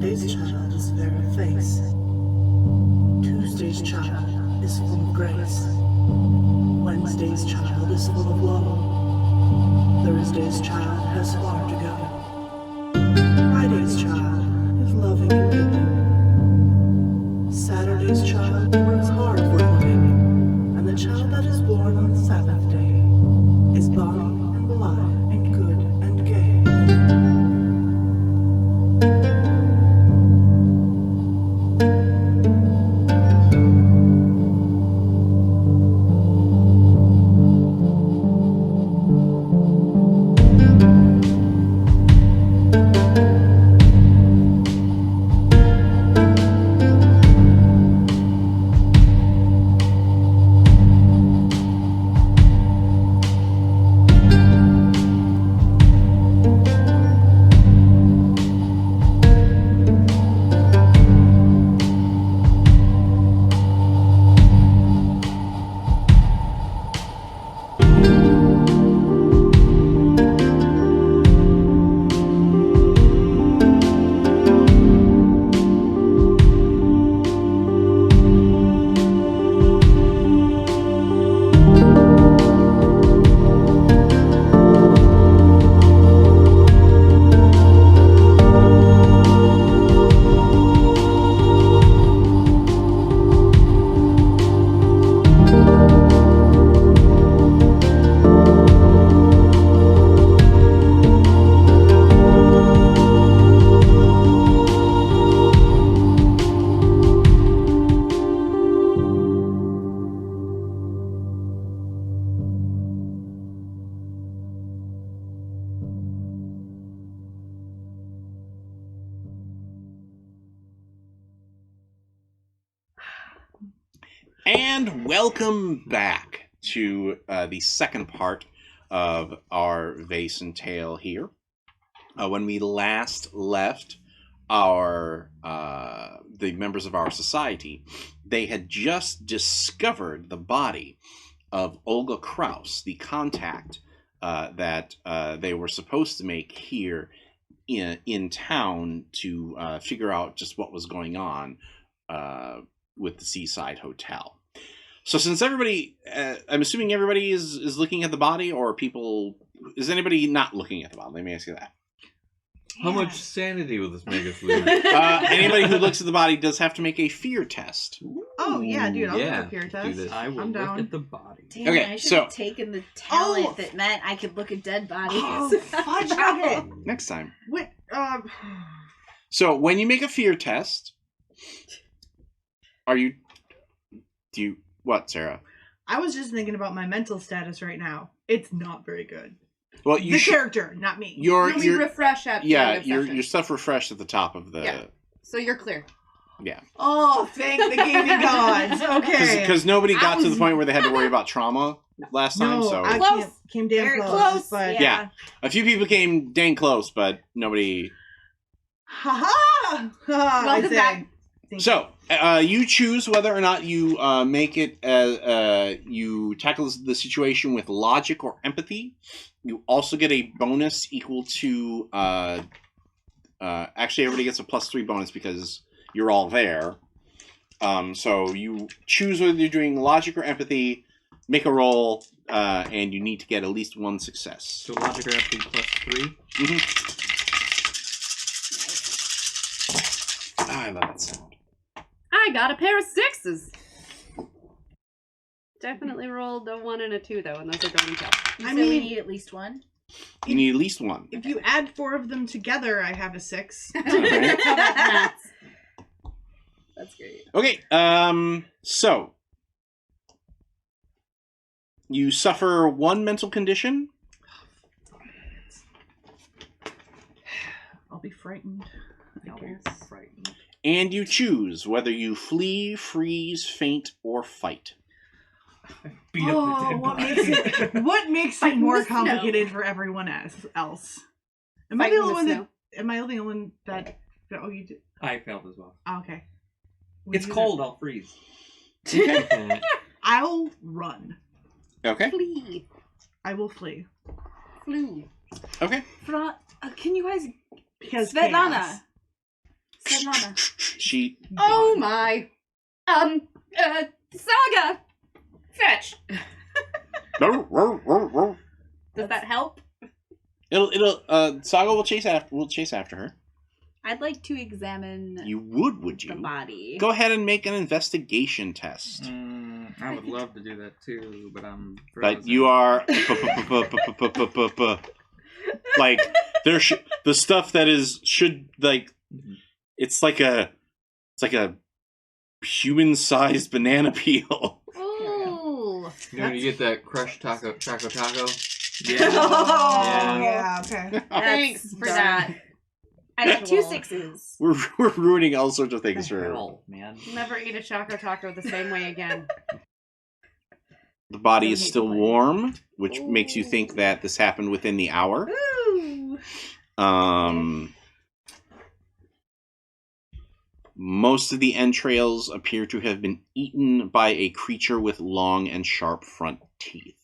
Monday's child is fair of face. Tuesday's child is full of grace. Wednesday's child is full of woe. Thursday's child has far to go. Friday's child is loving and giving. Saturday's child works hard for a living. And the child that is born on the Sabbath day is bonny and blithe and good and gay. And welcome back to the second part of our Vaesen tale here. When we last left the members of our society, they had just discovered the body of Olga Kraus, the contact that they were supposed to make here in town to figure out just what was going on with the Seaside Hotel. So since everybody, I'm assuming everybody is looking at the body, or is anybody not looking at the body? Let me ask you that. Yeah. How much sanity will this make us lose? Anybody who looks at the body does have to make a fear test. Oh, yeah, dude, I'll do a fear test. I will I'm look down. at the body. Damn, Okay, I should have taken the talent that meant I could look at dead bodies. Oh, fudge it! Next time. What, So when you make a fear test, what, Sarah? I was just thinking about my mental status right now. It's not very good. Well, the character, not me. You'll refresh at the end of your session. stuff refreshed at the top of the... Yeah. So you're clear. Yeah. Oh, thank the gaming gods. Okay. Because nobody got to the point where they had to worry about trauma last time, so... I came damn Very close. But Yeah. A few people came dang close, but nobody... Ha-ha! Welcome back. So, you choose whether or not you make it you tackle the situation with logic or empathy. You also get a bonus equal to actually everybody gets a +3 bonus because you're all there. So you choose whether you're doing logic or empathy, make a roll, and you need to get at least one success. So logic or empathy +3? Mm-hmm. Oh, I love that sound. I got a pair of 6s. Definitely rolled a 1 and a 2 though, and those are going to count. I mean, we need at least one. You need at least one. If you add 4 of them together, I have a 6. Right. That's great. Okay, so you suffer one mental condition. I'll be frightened. I'll be frightened. And you choose whether you flee, freeze, faint, or fight. Beat up the dead body. What makes it more complicated for everyone else? Am I the only one that... Oh, you did? I failed as well. Oh, okay. It's cold, I'll freeze. Okay. I'll run. Okay. Flee. I will flee. Flew. Okay. Can you guys... Because Svetlana. chaos. Svetlana. She. Oh my. Saga! Fetch! Does that help? Saga will chase after her. I'd like to examine You would the you? body. Go ahead and make an investigation test. I would love to do that too, but I'm But frozen. you are like the stuff that should it's like a human-sized banana peel. Ooh. You know when you get that crushed choco taco? Yeah. Oh, Yeah. okay. Thanks for done. that. I got 2 Visual. 6s. We're ruining all sorts of things for Hell, man. Never eat a Choco Taco the same way again. the body Don't is hate still the way. warm, which makes you think that this happened within the hour. Ooh. Most of the entrails appear to have been eaten by a creature with long and sharp front teeth.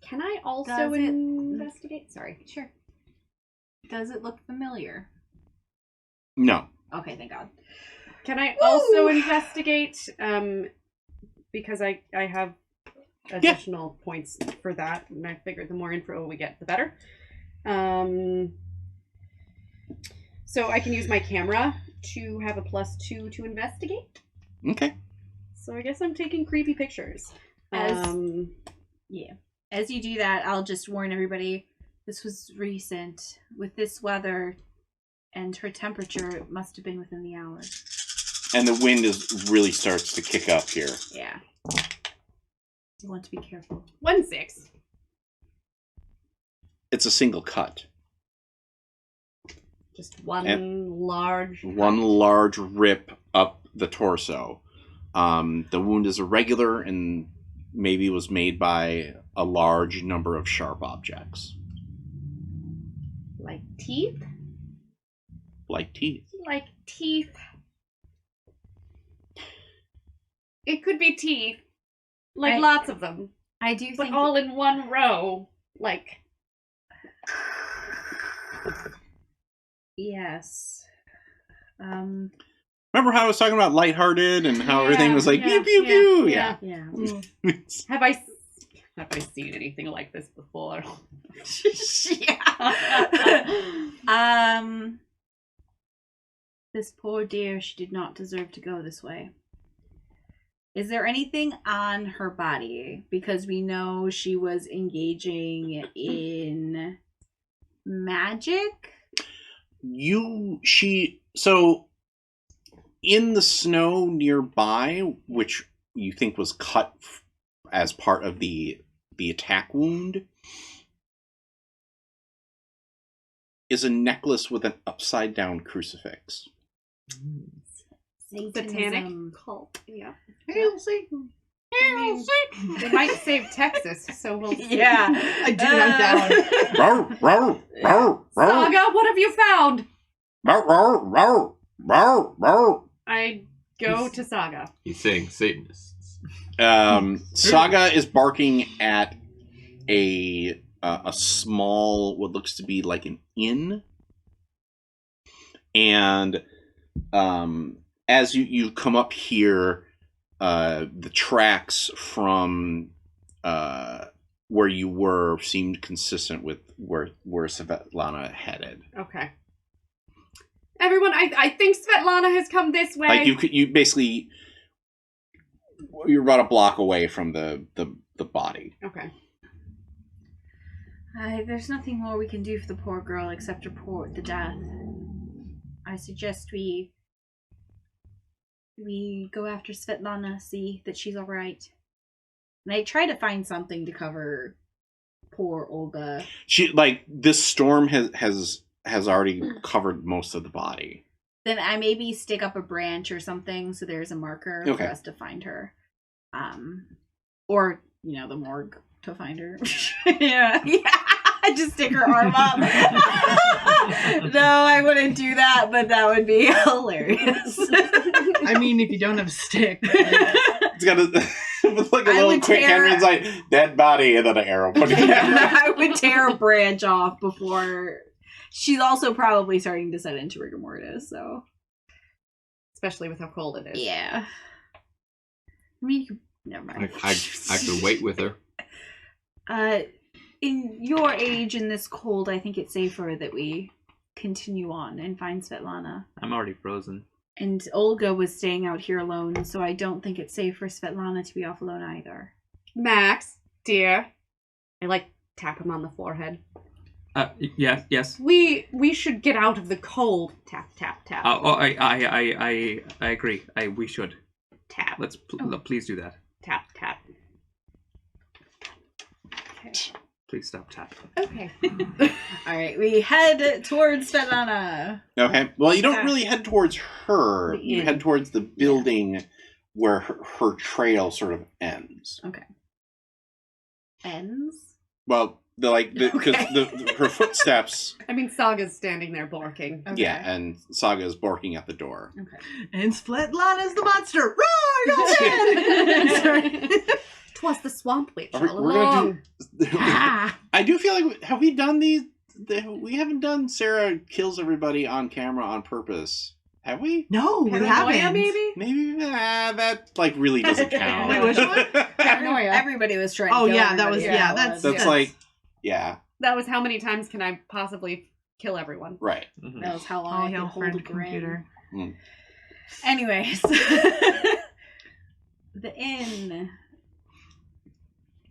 Can I also Does it- investigate? Sorry. Sure. Does it look familiar? No. Okay, thank God. Can I also investigate? Because I have additional points for that, and I figured the more info we get, the better. So I can use my camera to have a +2 to investigate. Okay. So I guess I'm taking creepy pictures. Yeah. As you do that, I'll just warn everybody, this was recent. With this weather and her temperature, it must have been within the hour. And the wind really starts to kick up here. Yeah. You want to be careful. 1-6. It's a single cut. Just one large. One large rip up the torso. The wound is irregular and maybe was made by a large number of sharp objects. Like teeth? Like teeth. Like teeth. It could be teeth. Like lots of them. I do But think all in one row. Like. yes. Remember how I was talking about lighthearted and how everything was like yeah, pew pew pew? Yeah. Yeah. Have I seen anything like this before? yeah. This poor dear, she did not deserve to go this way. Is there anything on her body? Because we know she was engaging in magic. So in the snow nearby, which you think was cut as part of the attack wound, is a necklace with an upside down crucifix. Satanic Satanism. cult. Yeah. Hail Satan. They might save Texas, so we'll see. Yeah. I do note down. Row, row, row, row, Saga, what have you found? row, row, row, row, row. I go to Saga. He's saying Satanists. Saga is barking at a small, what looks to be like an inn, and as you come up here, the tracks from where you were seemed consistent with where Svetlana headed. Okay. Everyone, I think Svetlana has come this way. Like you basically you're about a block away from the body. Okay. There's nothing more we can do for the poor girl except report the death. I suggest we go after Svetlana, see that she's all right. And I try to find something to cover poor Olga. She this storm has already covered most of the body. Then I maybe stick up a branch or something so there's a marker for us to find her. Or, the morgue to find her. yeah. Just stick her arm up. No, I wouldn't do that, but that would be hilarious. I mean, if you don't have a stick. It's got with like a little quick hand inside, dead body, and then an arrow. I would tear a branch off before, She's also probably starting to set into rigor mortis, so. Especially with how cold it is. Yeah. I mean, never mind. I could wait with her. In your age, in this cold, I think it's safer that we continue on and find Svetlana. I'm already frozen. And Olga was staying out here alone, so I don't think it's safe for Svetlana to be off alone either. Max, dear. I tap him on the forehead. Yes. We should get out of the cold. Tap, tap, tap. I agree. We should. Tap. Let's please do that. Tap, tap. Okay. Please stop tapping. Okay. All right, we head towards Svetlana. Okay. Well, you don't really head towards her. You inn. head towards the building where her trail sort of ends. Okay. Ends? Well, because her footsteps. I mean, Saga's standing there barking. Okay. Yeah, and Saga is barking at the door. Okay. And Svetlana's the monster. Roar! Go Sorry. 'Twas the swamp witch all We're along. gonna do. I do feel like have we done these? We haven't done Sarah kills everybody on camera on purpose, have we? No, we Paranoia, haven't. maybe? Maybe that really doesn't count. Wait, which one? Paranoia. Everybody was trying to Oh, kill yeah, that was- everybody. yeah, that's- That's Yes. like, yeah, That was how many times can I possibly kill everyone? right. Mhm. That was how long Oh, I could hell, hold a friend grin. computer. Anyways. The inn.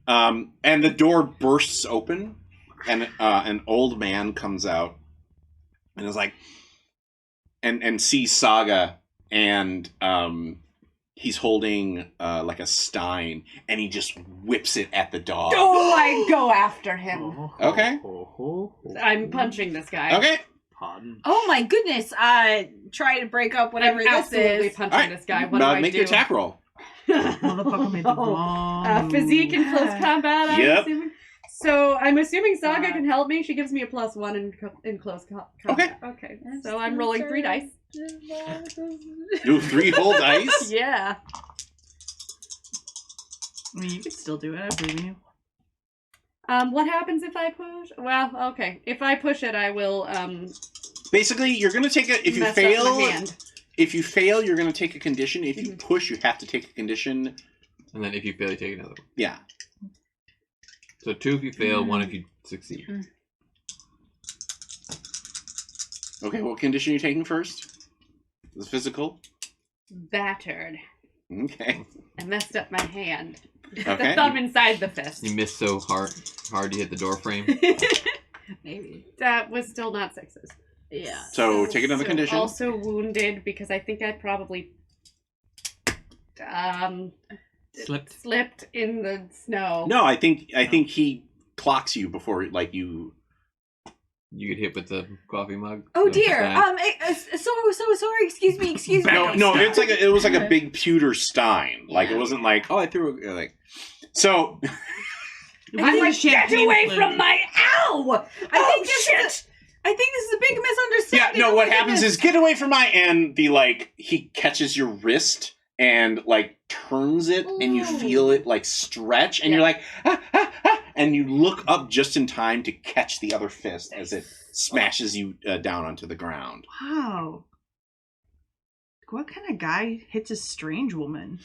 And the door bursts open, and an old man comes out, and is like, and sees Saga, and he's holding like a stein, and he just whips it at the dog. Oh, I go after him. Okay. I'm punching this guy. Okay. Pardon. Oh my goodness. Try to break up whatever I'm this absolutely is. punching All right. this guy. What do I make do? your attack roll. Motherfucker made the wrong Physique and move. close combat, I'm Yep. assuming. So I'm assuming Saga can help me. She gives me a +1 in close combat. Okay. So I'm rolling 3 dice. Do 3 whole dice. Yeah. I mean, you could still do it. I believe in you. What happens if I push? Well, okay. If I push it, I will Basically, you're gonna take a. If you mess up fail, my hand. if you fail, you're gonna take a condition. If you push, you have to take a condition. And then if you fail, you take another one. Yeah. So 2 if you fail, 1 if you succeed. Okay. What condition are you taking first? The physical. Battered. Okay. I messed up my hand. The Okay. thumb inside the fist. You missed so hard you hit the door frame. Maybe. That was still not 6s. Yeah. So take another So condition. Also wounded because I think I probably slipped in the snow. No, I think he clocks you before you. You get hit with the coffee mug. Oh The dear. stein. So sorry. Excuse me. No, it's like it was like a big pewter stein. Like it wasn't like I threw like. So. I'm like, Get away from my ow! I think this is a big Yeah, misunderstanding. no, Oh what my happens goodness. is get away from my and he catches your wrist and turns it and you feel it stretch and you're like and you look up just in time to catch the other fist as it smashes you down onto the ground. Wow. What kind of guy hits a strange woman?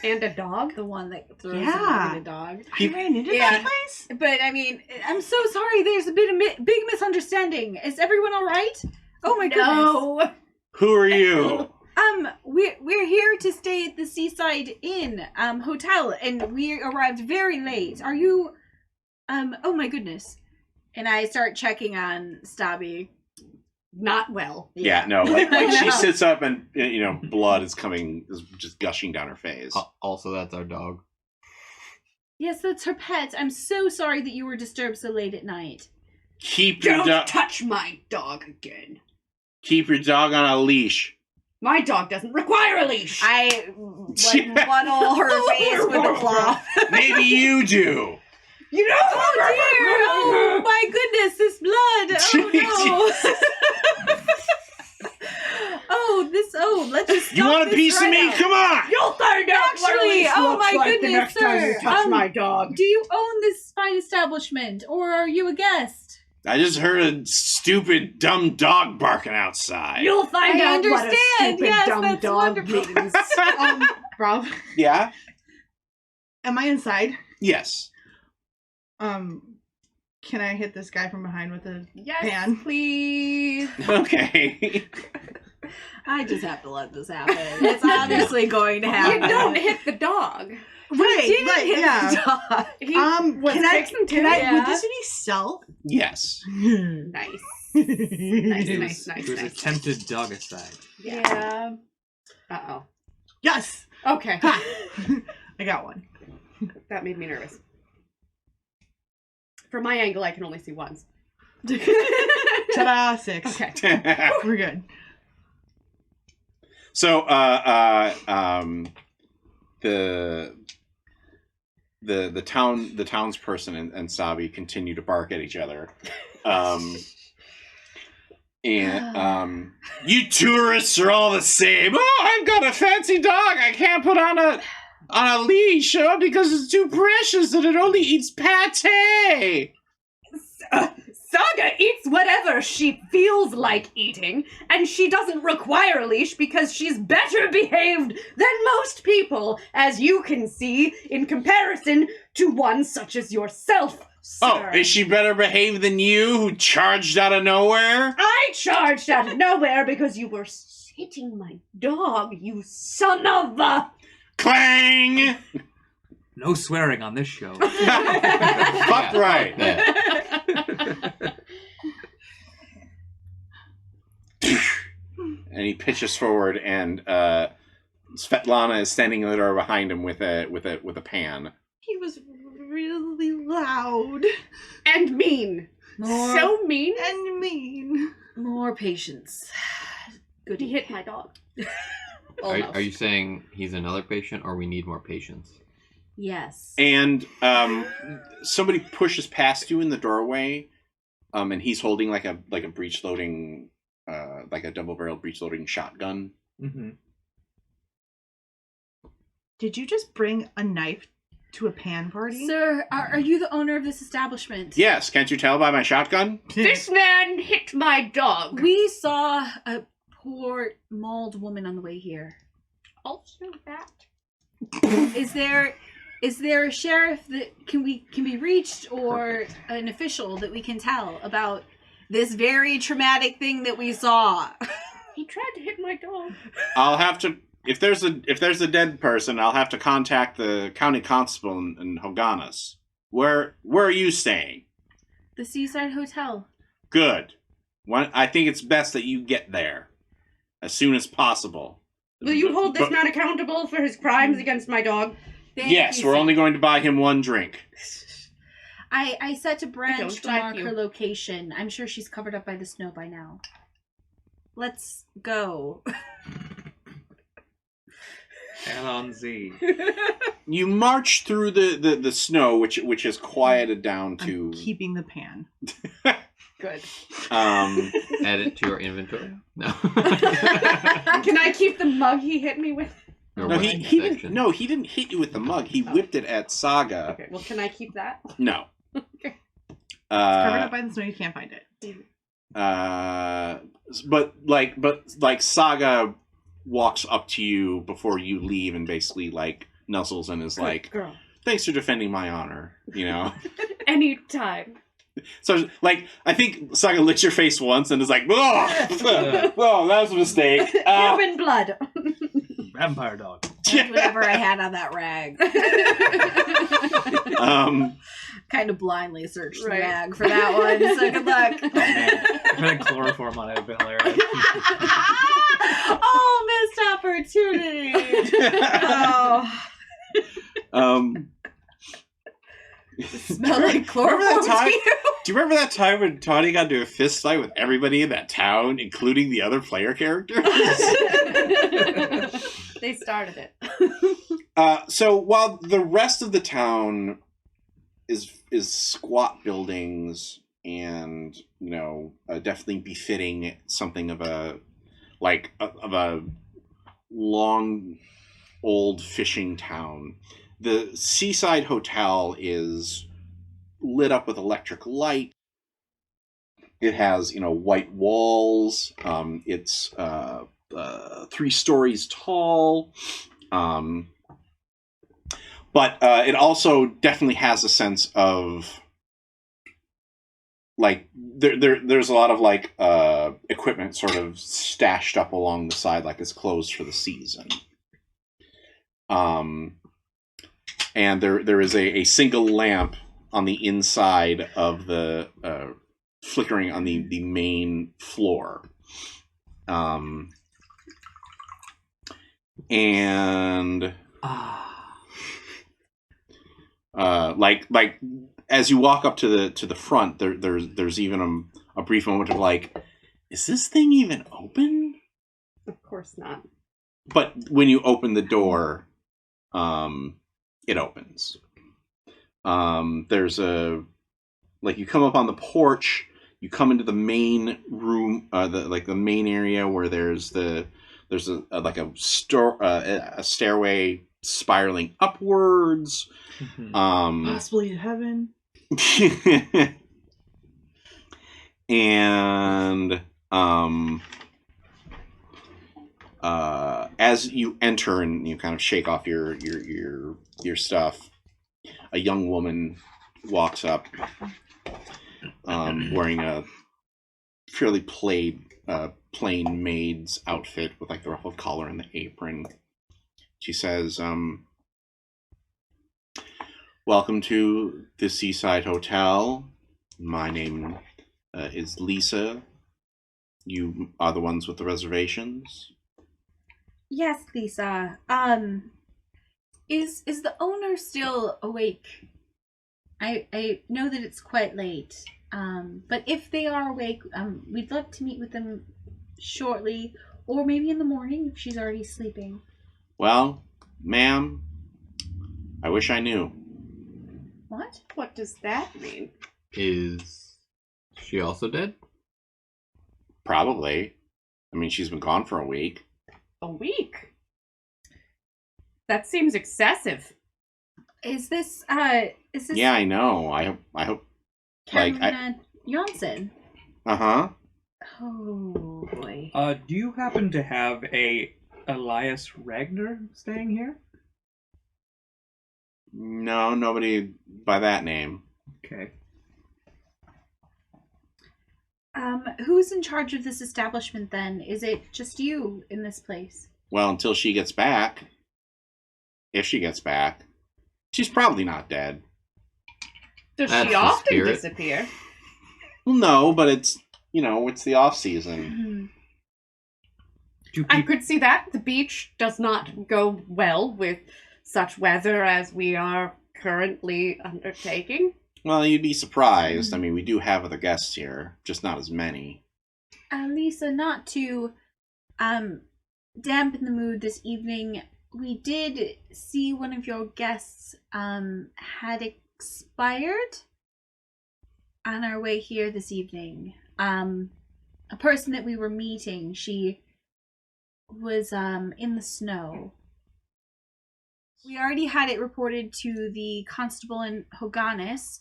And a dog? The one that throws Yeah. him like a dog. I ran into Yeah. that place? But I mean, I'm so sorry. There's a big misunderstanding. Is everyone all right? Oh my goodness. No. Who are you? We're here to stay at the Seaside Inn hotel, and we arrived very late. Are you? Oh my goodness. And I start checking on Stabby. Not well. Yeah, no, she sits up and blood is just gushing down her face. Also, that's our dog. Yes, that's her pet. I'm so sorry that you were disturbed so late at night. Keep your Don't touch my dog again. keep your dog on a leash. My dog doesn't require a leash. I muddle her face with a cloth. Maybe you do. You know. Oh dear! Oh my goodness! This blood! Oh no! Let's just stop You want a this piece right of me? now. Come on! You'll find out what a Actually, leash oh looks my like the goodness, next time you sir. touch my dog. Do you own this fine establishment, or are you a guest? I just heard a stupid, dumb dog barking outside. You'll find I out what a understand. stupid Yes, dumb that's dog wonderful. means. Rob, Yeah? am I inside? Yes. Can I hit this guy from behind with a Yes, pan? please. Okay. I just have to let this happen. It's obviously going to happen. You don't hit the dog. Right, Did but hit yeah. the dog. He Can I? fixing Can to- I? yeah. Would this be stealth? Yes. Nice. Nice, nice, nice, It was nice. attempted dogicide. Yeah. Uh-oh. Yes. Okay. Ha! I got one. That made me nervous. From my angle, I can only see ones. Ta-da! 6. Okay. We're good. So, the townsperson and Sabi continue to bark at each other, and you tourists are all the same. Oh, I've got a fancy dog. I can't put on a leash because it's too precious and it only eats pate. Saga eats whatever she feels like eating, and she doesn't require a leash because she's better behaved than most people, as you can see in comparison to one such as yourself, sir. Oh, is she better behaved than you, who charged out of nowhere? I charged out of nowhere because you were hitting my dog, you son of a... Clang! No swearing on this show. Fuck right. And he pitches forward, and Svetlana is standing in the door behind him with a pan. He was really loud And mean. More, So mean. and mean. more patience. Good. He hit my dog. Are you saying he's another patient, or we need more patients? Yes. And somebody pushes past you in the doorway, and he's holding like a breech loading, like a double barrel breech loading shotgun. Mm-hmm. Did you just bring a knife to a pan party? Sir, are you the owner of this establishment? Yes, can't you tell by my shotgun? This man hit my dog. We saw a poor mauled woman on the way here. Also that. Is there a sheriff that can be reached, or an official that we can tell about this very traumatic thing that we saw? He tried to hit my dog. I'll have to. If there's a dead person, I'll have to contact the county constable in Hoganas. Where are you staying? The Seaside Hotel. Good. I think it's best that you get there as soon as possible. Will you hold this But- man accountable for his crimes against my dog? Thank Yes, you, we're sir. only going to buy him one drink. I set a I branch don't to like mark you. her location. I'm sure she's covered up by the snow by now. Let's go. Alonzi. You march through the snow, which has quieted down I'm to. keeping the pan. Good. Add it to your inventory? No. Can I keep the mug he hit me with? Or No, what he didn't. section? No, he didn't hit you with the mug. He whipped it at Saga. Okay, well, can I keep that? No. Okay. Covered up by the snow, you can't find it. But Saga walks up to you before you leave and basically like nuzzles and is like, Girl. "Thanks for defending my honor," you know. Anytime. So like I think Saga licks your face once and is like, "Oh, oh, that was a mistake." Human blood. Vampire dog. That's whatever I had on that rag. Kind of blindly searched the Right. rag for that one. So good luck. Oh man, if I had chloroform on it, it'd been hilarious. Oh, missed opportunity. Oh, smell like chloroform. Remember that time? to you? Do you remember that time when Tawny got into a fist fight with everybody in that town, including the other player characters? They started it. So while the rest of the town is squat buildings and definitely befitting something of a long old fishing town, the Seaside Hotel is lit up with electric light. It has, white walls. It's 3 stories tall. But it also definitely has a sense of, like, there's a lot of, like, equipment sort of stashed up along the side, like it's closed for the season. And there is a single lamp on the inside of the flickering on the main floor. And like as you walk up to the front, there's even a brief moment of like, is this thing even open? Of course not. But when you open the door, it opens. There's you come up on the porch, you come into the main room, the main area where there's a stairway spiraling upwards. Possibly to heaven. And as you enter and you kind of shake off your stuff, a young woman walks up, wearing a fairly plain maid's outfit with like the ruffled collar and the apron. She says, "Welcome to the Seaside Hotel. My name is Lisa. You are the ones with the reservations?" Yes, Lisa. Is the owner still awake? I know that it's quite late. But if they are awake, we'd love to meet with them shortly, or maybe in the morning if she's already sleeping. Well, ma'am, I wish I knew. What? What does that mean? Is she also dead? Probably. I mean, she's been gone for a week. A week? That seems excessive. Is this Yeah, I know. I hope. Katarina Janssen? Uh-huh. Oh boy. Do you happen to have a Elias Ragnar staying here? No, nobody by that name. Okay. Who's in charge of this establishment then? Is it just you in this place? Well, until she gets back. If she gets back. She's probably not dead. Does That's she the often spirit. disappear? Well, no, but it's the off season. I could see that. The beach does not go well with such weather as we are currently undertaking. Well, you'd be surprised. I mean, we do have other guests here, just not as many. Lisa, not to dampen the mood this evening, we did see one of your guests had expired on our way here this evening. A person that we were meeting, she was in the snow. We already had it reported to the constable in Hoganis,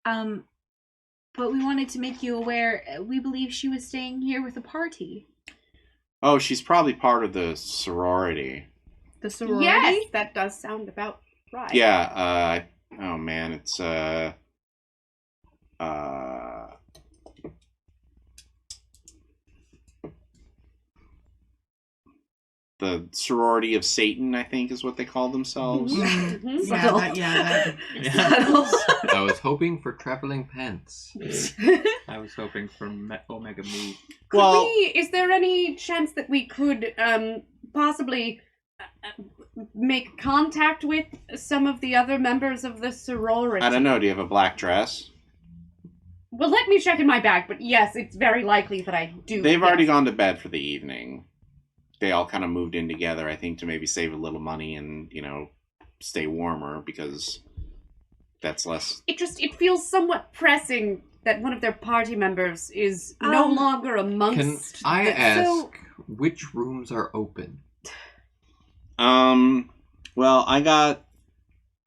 but we wanted to make you aware. We believe she was staying here with a party. Oh, she's probably part of the sorority. The sorority? Yes, that does sound about right. Yeah, oh man, it's the sorority of Satan, I think, is what they call themselves. Mhm. I was hoping for traveling pants. I was hoping for Omega Mu. Well, Is there any chance that we could possibly make contact with some of the other members of the sorority? I don't know. Do you have a black dress? Well, let me check in my bag, but yes, it's very likely that I do. They've yes. already gone to bed for the evening. They all kind of moved in together, I think, to maybe save a little money and, stay warmer, because that's less... It feels somewhat pressing that one of their party members is no longer amongst... Can I the- ask which rooms are open? Well, I got...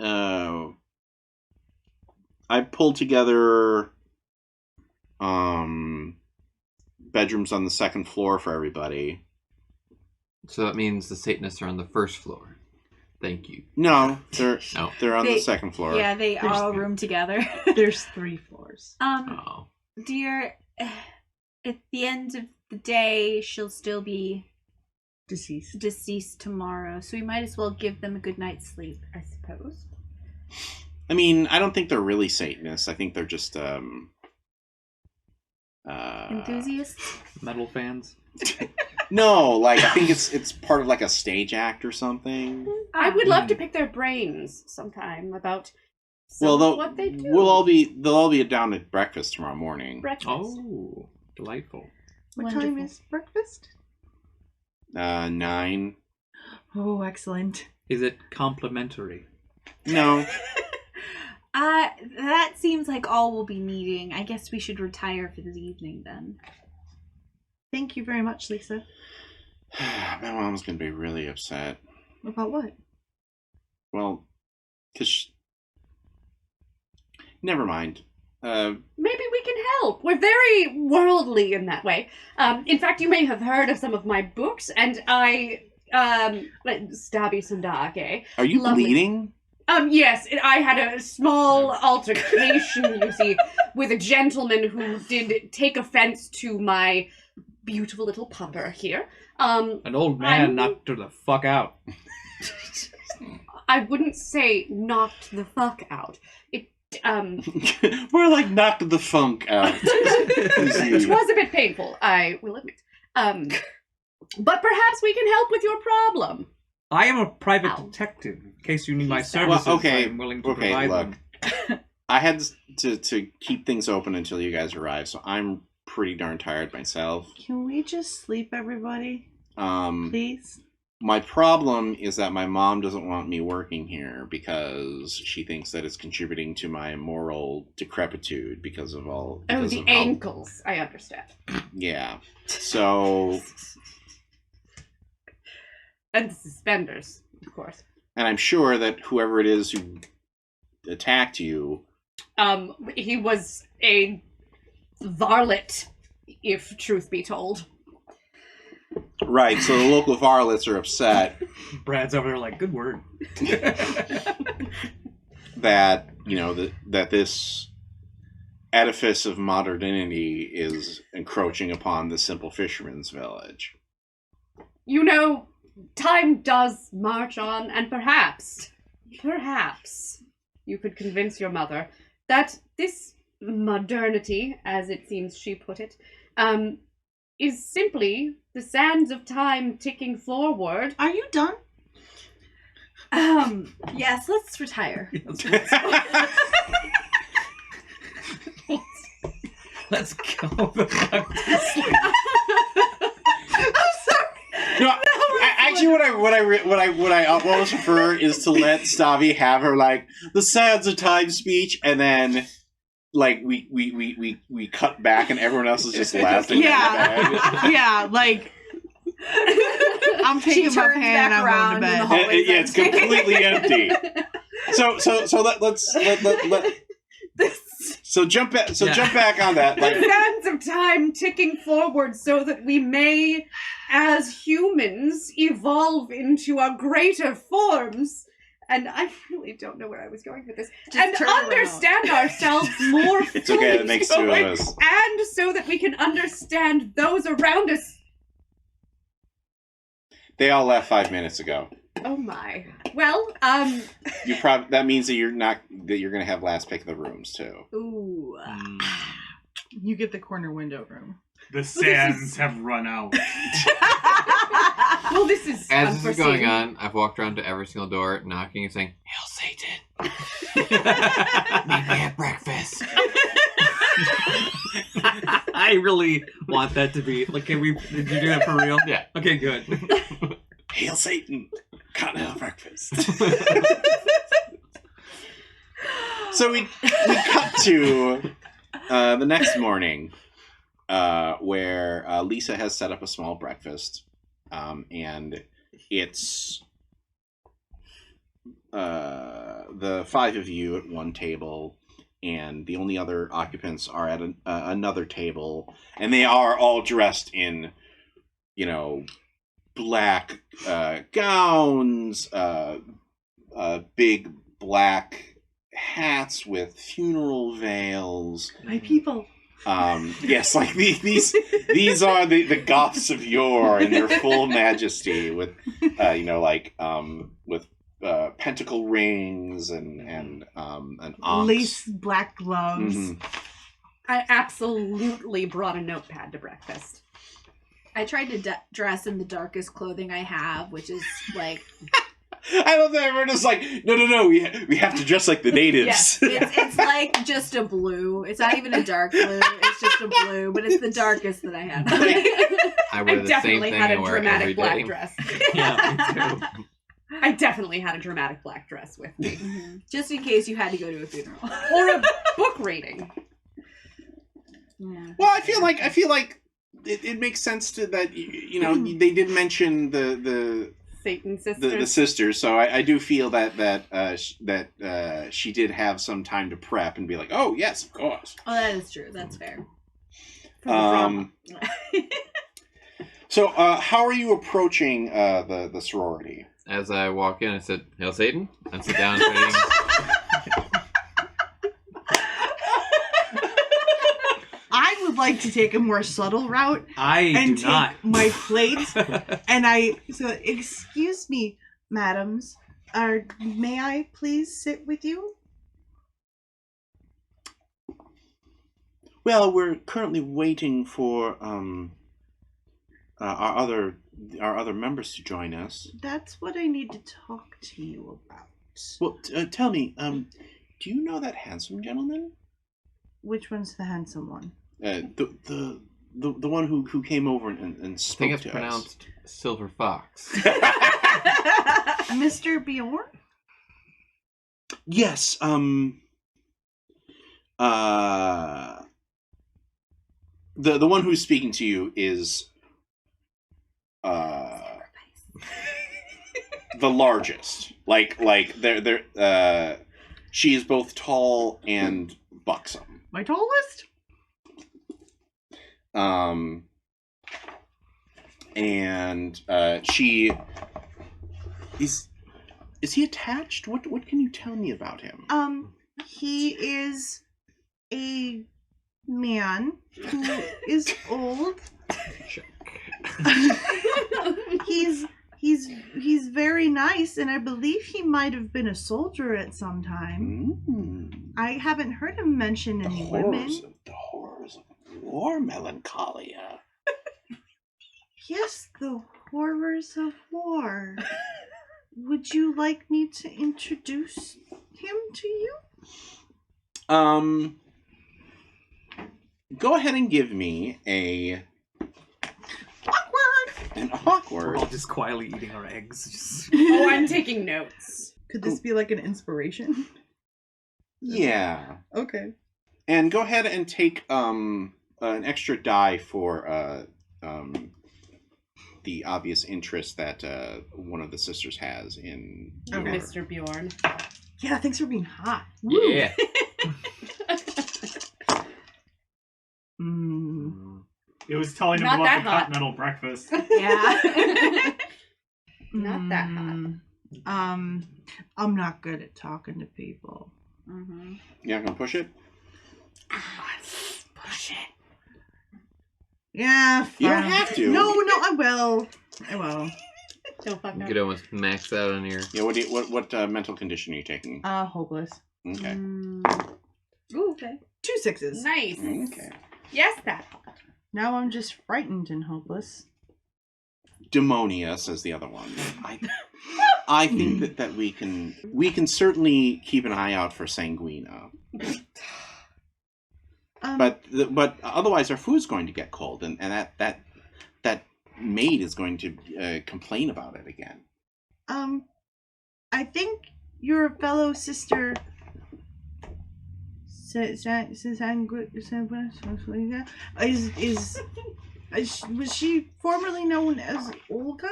I pulled together Bedrooms on the second floor for everybody. So that means the Satanists are on the first floor. Thank you. No, they're on the second floor. Yeah, they all room together. There's 3 floors. Dear, at the end of the day, she'll still be deceased tomorrow, so we might as well give them a good night's sleep, I suppose. I mean, I don't think they're really Satanists. I think they're just enthusiasts? Metal fans. No, like I think it's part of like a stage act or something. I would love to pick their brains sometime about what they do. They'll all be down at breakfast tomorrow morning. Breakfast. Oh, delightful. What time is breakfast? 9. Oh, excellent. Is it complimentary? No. That seems like all we'll be needing. I guess we should retire for this evening then. Thank you very much, Lisa. My mom's gonna be really upset. About what? Well, never mind. Maybe we can help. We're very worldly in that way. In fact, you may have heard of some of my books, and I, Stabby Sundake. Are you bleeding? Yes, I had a small altercation, you see, with a gentleman who did take offense to my beautiful little pupper here. An old man knocked her the fuck out. I wouldn't say knocked the fuck out. We're like knocked the funk out. It was a bit painful, I will admit. But perhaps we can help with your problem. I am a private detective. In case you need my services, well, okay, I'm willing to provide them. I had to keep things open until you guys arrive, so I'm pretty darn tired myself. Can we just sleep, everybody? Please? My problem is that my mom doesn't want me working here because she thinks that it's contributing to my moral decrepitude because of all... the ankles, I understand. Yeah. So... And the suspenders, of course. And I'm sure that whoever it is who attacked you... he was a varlet, if truth be told. Right, so the local varlets are upset. Brad's over there like, good word. That, that this edifice of modernity is encroaching upon the simple fisherman's village. Time does march on, and perhaps you could convince your mother that this modernity, as it seems she put it, is simply the sands of time ticking forward. Are you done? Yes, let's retire. Let's go the fuck to sleep. I'm sorry. No, actually, what I almost prefer is to let Stavi have her the sands of time speech, and then we cut back, and everyone else is just laughing. Yeah, I'm taking my pen and I'm going to bed. Yeah, it's completely empty. So jump back. Jump back on that. The sands of time ticking forward, so that we may, as humans, evolve into our greater forms. And I really don't know where I was going with this. Just and understand ourselves more fully. It's okay. It makes two of us. And so that we can understand those around us. They all left 5 minutes ago. Oh my. Well, that means that you're going to have last pick of the rooms too. Ooh. You get the corner window room. The sands have run out. Well, this is as this is going on, I've walked around to every single door, knocking and saying, "Hail Satan! Meet me at breakfast." I really want that to be did you do that for real? Yeah. Okay, good. Hail Satan! Continental breakfast. So we cut to the next morning, where Lisa has set up a small breakfast, and it's the 5 of you at one table, and the only other occupants are at another table, and they are all dressed in, black gowns, big black hats with funeral veils. My people. Yes, like these are the Goths of yore in their full majesty, with with pentacle rings and an onyx. Lace black gloves. Mhm. I absolutely brought a notepad to breakfast. I tried to dress in the darkest clothing I have, which is like... I love that everyone is like, no, we have to dress like the natives. It's like just a blue. It's not even a dark blue. It's just a blue, but it's the darkest that I have. I wear I the same definitely thing had I a wear every dramatic black day. dress. Yeah, me too. I definitely had a dramatic black dress with me. Just in case you had to go to a funeral. Or a book reading. Yeah. Well, I feel like it makes sense to that. They did mention the Satan sisters. the sisters, so I do feel that she did have some time to prep and be like, oh yes, of course. Oh, that is true. That's fair. So how are you approaching the sorority? As I walk in, I said, "Hail Satan!" and sit down. Trading. I would like to take a more subtle route I and do take not. my plate excuse me, madams, may I please sit with you? Well, we're currently waiting for our other members to join us. That's what I need to talk to you about. Well, tell me, do you know that handsome gentleman? Which one's the handsome one? The one who came over and I spoke think it's to pronounced Silver Fox. Mr. Bjorn? Yes. The one who's speaking to you is the largest. Like they're she is both tall and buxom. My tallest? And she is he attached? What can you tell me about him? He is a man who is old. He's very nice, and I believe he might have been a soldier at some time. I haven't heard him mention any women. The horrors of war, Melancholia. Yes, the horrors of war. Would you like me to introduce him to you? Go ahead and give me an We're awkward. all just quietly eating our eggs. Just... Oh, I'm taking notes. Could this be like an inspiration? Yeah. Okay. And go ahead and take an extra die for the obvious interest that one of the sisters has in your... Mr. Bjorn. Yeah, thanks for being hot. Yeah. It was telling him Not about that the hot. continental breakfast. Yeah. Not that hot. I'm not good at talking to people. Mm-hmm. You're not gonna push it? Push it. Yeah, You don't fine. have to. No, I will. Don't fuck You up. could almost max out on your. Yeah. What mental condition are you taking? Hopeless. Okay. Ooh, okay. 2 6s. Nice. Okay. Yes, that hot. Now I'm just frightened and hopeless. Demonia, says the other one. I think that we can certainly keep an eye out for Sanguina. But otherwise our food's going to get cold, and that maid is going to complain about it again. I think your fellow sister was she formerly known as Olga?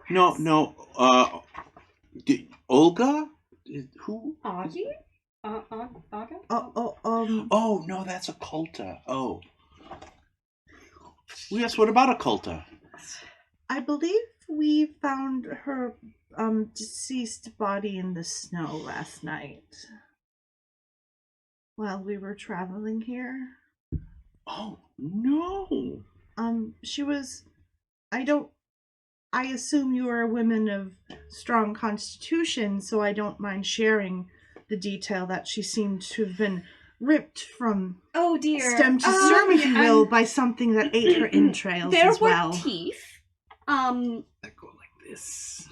No. Olga? Who? Audie? Aga? Oh, no, that's Occulta. Oh. Yes, what about Occulta? I believe we found her deceased body in the snow last night while we were traveling here. Oh, no. She was... I assume you are women of strong constitution, so I don't mind sharing the detail that she seemed to have been ripped from Oh dear. stem to stern, if you will, by something that ate her entrails there as well. were teeth. I go like this.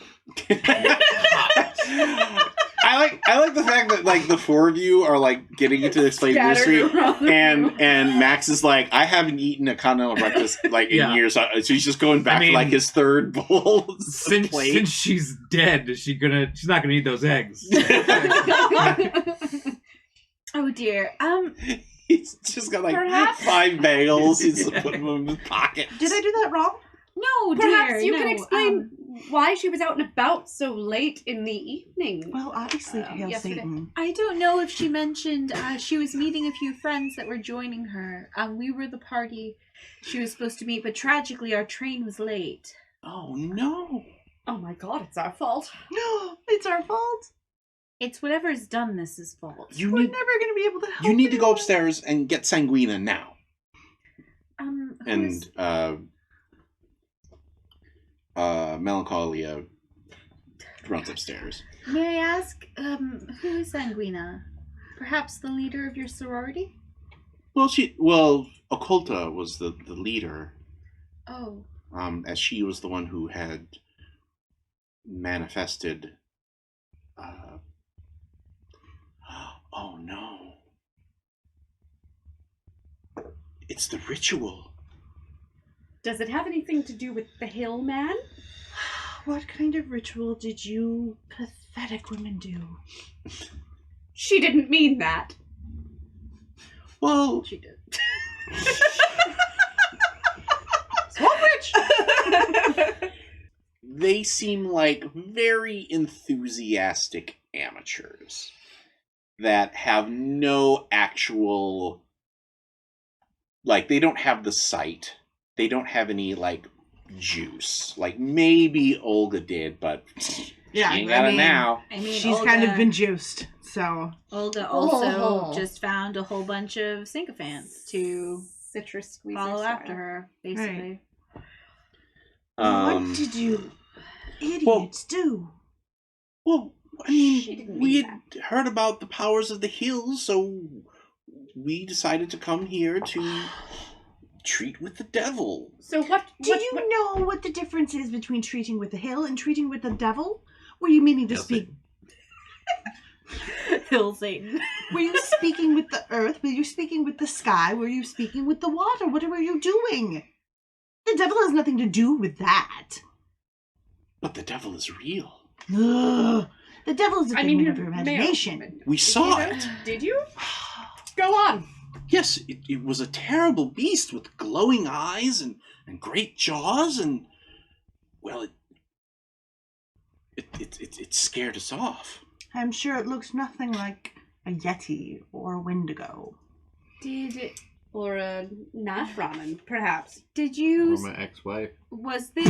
I like the fact that like the four of you are like getting into the explain mystery, and Max is like, I haven't eaten a continental breakfast like in years, so he's just going back to like his third bowl. Since she's dead, she's not gonna eat those eggs. Oh dear. He's just got like Perhaps- 5 bagels. He's putting them in his pocket. Did I do that wrong? No, Perhaps dear. you no, can explain why she was out and about so late in the evening. Well, obviously, hail yesterday. Satan. I don't know if she mentioned she was meeting a few friends that were joining her. We were the party she was supposed to meet, but tragically our train was late. Oh no! Oh my god, it's our fault. No, it's our fault. It's whatever's done this' fault. You We're need never going to be able to help you need to go anyone. upstairs and get Sanguina now. Who's- And Melancholia runs upstairs. May I ask, who is Sanguina? Perhaps the leader of your sorority? Well, Occulta was the leader, Oh. as she was the one who had manifested. Oh no! It's the ritual. Does it have anything to do with the hill man? What kind of ritual did you pathetic women do? She didn't mean that. Well, She did. they seem like very enthusiastic amateurs that have no actual, like, they don't have the sight. They don't have any, like, juice. Like, maybe Olga did, but she ain't got it now. I mean, She's Olga, kind of been juiced, so... Olga also Oh. just found a whole bunch of sycophants to Citrus squeezer. follow after her, basically. what did you idiots do? Well, I She mean, didn't we mean had heard about the powers of the hills, so we decided to come here to treat with the devil. So what? Do you know what the difference is between treating with the hill and treating with the devil? Were you meaning to Hill speak... Hill Satan. Were you speaking with the earth? Were you speaking with the sky? Were you speaking with the water? What were you doing? The devil has nothing to do with that. But the devil is real. Ugh. The devil is a figment of your imagination. We saw it. Did you? Go on. Yes, it was a terrible beast with glowing eyes and great jaws, and, well, it scared us off. I'm sure it looks nothing like a yeti or a wendigo. Or a not ramen, perhaps. Did Or you... my ex-wife. Was this...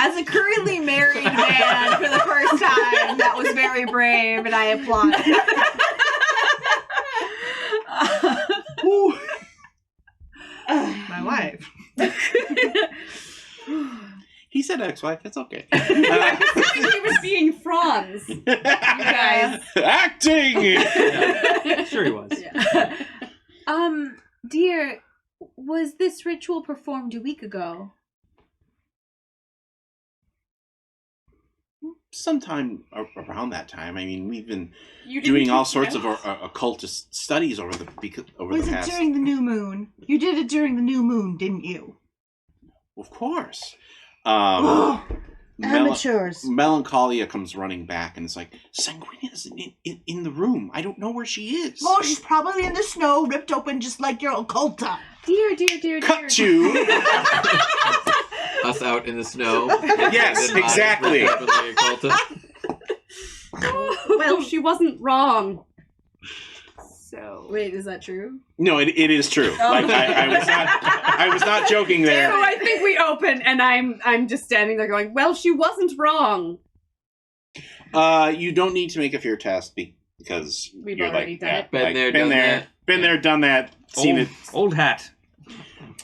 As a currently married man for the first time, that was very brave, and I applaud. My wife. He said ex-wife, it's okay. I think he was being Franz. You guys. Acting! Yeah, sure he was. Dear, was this ritual performed a week ago? Sometime around that time. I mean, we've been You didn't doing all teach sorts them? of occultist studies over the Was it past. during the new moon? You did it during the new moon, didn't you? Of course. Amateurs. Melancholia comes running back and it's like, Sanguina is in the room. I don't know where she is. Oh, she's probably in the snow, ripped open just like your occulta. Dear. Cut to Us out in the snow. Yes, exactly. Well, she wasn't wrong. So wait, is that true? no, it is true. Like I was not joking there. So I think we open, and I'm just standing there going, "Well, she wasn't wrong." You don't need to make a fear test because We've you're already like, done yeah, it. Been like, there, been done there, that. been there, done that, seen it. Old hat.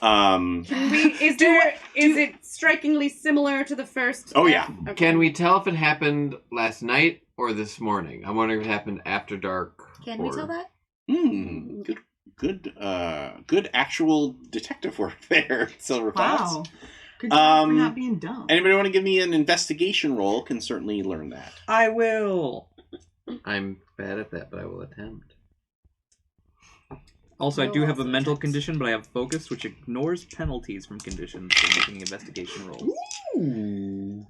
Is it strikingly similar to the first? Oh, yeah. Okay. Can we tell if it happened last night or this morning? I'm wondering if it happened after dark. Can we tell that? Good actual detective work there, Silver Fox. Wow. Good job for not being dumb. Anybody want to give me an investigation roll? Can certainly learn that. I will. I'm bad at that, but I will attempt. Also, I We'll do have a also mental text. condition, but I have focus, which ignores penalties from conditions for making investigation rolls. Ooh.